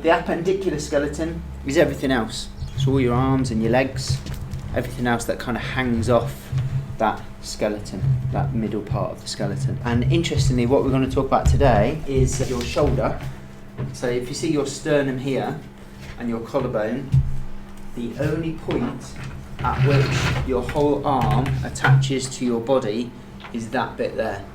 The appendicular skeleton is everything else. It's all your arms and your legs, everything else that kind of hangs off that skeleton, that middle part of the skeleton. And interestingly, what we're going to talk about today is your shoulder. So if you see your sternum here and your collarbone, the only point at which your whole arm attaches to your body is that bit there.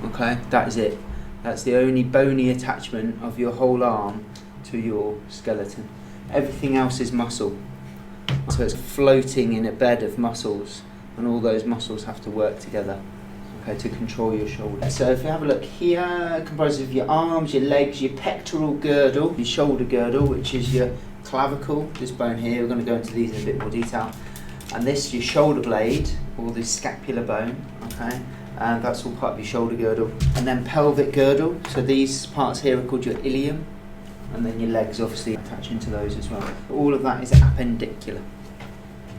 Okay, that is it. That's the only bony attachment of your whole arm to your skeleton. Everything else is muscle. So it's floating in a bed of muscles, and all those muscles have to work together, okay, to control your shoulder. So if you have a look here, comprised of your arms, your legs, your pectoral girdle, your shoulder girdle, which is your clavicle, this bone here. We're going to go into these in a bit more detail. And this, your shoulder blade, or the scapular bone, okay, and that's all part of your shoulder girdle. And then pelvic girdle, so these parts here are called your ilium, and then your legs obviously attach into those as well. All of that is appendicular.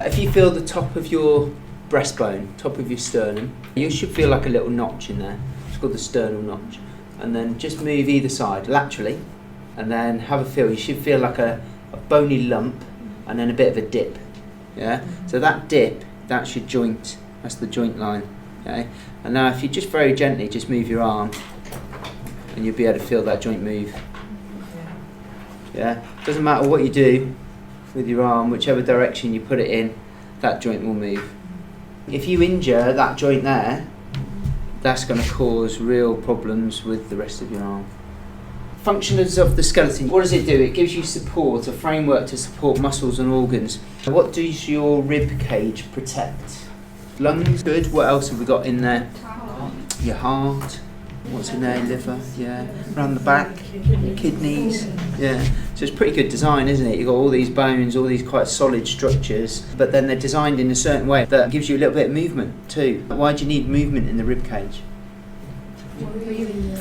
If you feel the top of your breastbone, top of your sternum, you should feel like a little notch in there. It's called the sternal notch. And then just move either side laterally, and then have a feel. You should feel like a bony lump, and then a bit of a dip. Yeah. So that dip, that's your joint. That's the joint line. Okay. And now, if you just very gently just move your arm, and you'll be able to feel that joint move. Yeah. Doesn't matter what you do with your arm, whichever direction you put it in, that joint will move. If you injure that joint there, that's going to cause real problems with the rest of your arm. Functions of the skeleton. What does it do? It gives you support, a framework to support muscles and organs. What does your rib cage protect? Lungs, good. What else have we got in there? Your heart. What's in there? Liver, yeah. Around the back, kidneys, yeah. So it's pretty good design, isn't it? You've got all these bones, all these quite solid structures, but then they're designed in a certain way that gives you a little bit of movement too. Why do you need movement in the rib cage?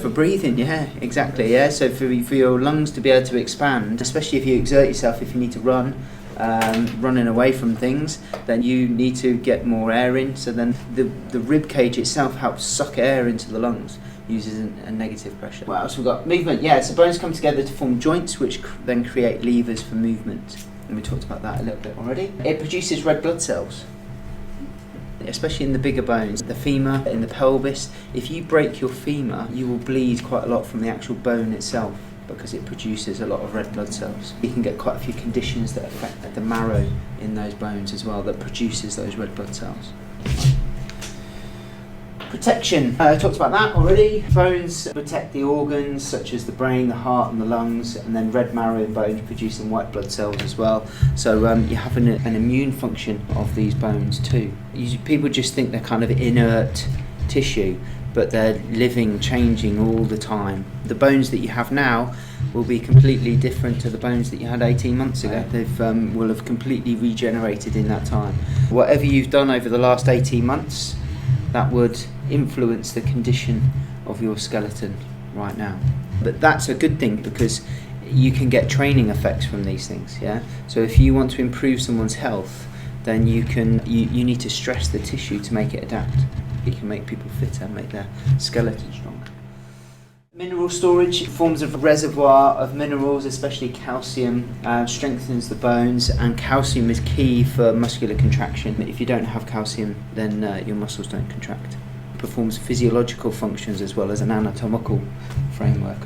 For breathing, yeah, exactly, yeah. So for your lungs to be able to expand, especially if you exert yourself, if you need to run, running away from things, then you need to get more air in. So then the rib cage itself helps suck air into the lungs, uses a negative pressure. What else we've got? Movement, yeah. So bones come together to form joints, which then create levers for movement. And we talked about that a little bit already. It produces red blood cells, especially in the bigger bones, the femur, in the pelvis. If you break your femur, you will bleed quite a lot from the actual bone itself, because it produces a lot of red blood cells. You can get quite a few conditions that affect the marrow in those bones as well, that produces those red blood cells. Protection, I talked about that already. Bones protect the organs such as the brain, the heart and the lungs, and then red marrow in bones producing white blood cells as well. So you have an immune function of these bones too. People just think they're kind of inert tissue, but they're living, changing all the time. The bones that you have now will be completely different to the bones that you had 18 months ago. They will have completely regenerated in that time. Whatever you've done over the last 18 months, that would influence the condition of your skeleton right now. But that's a good thing, because you can get training effects from these things, yeah? So if you want to improve someone's health, then you need to stress the tissue to make it adapt. You can make people fitter, make their skeleton stronger. Mineral storage forms a reservoir of minerals, especially calcium, strengthens the bones, and calcium is key for muscular contraction. If you don't have calcium, then your muscles don't contract. It performs physiological functions as well as an anatomical framework.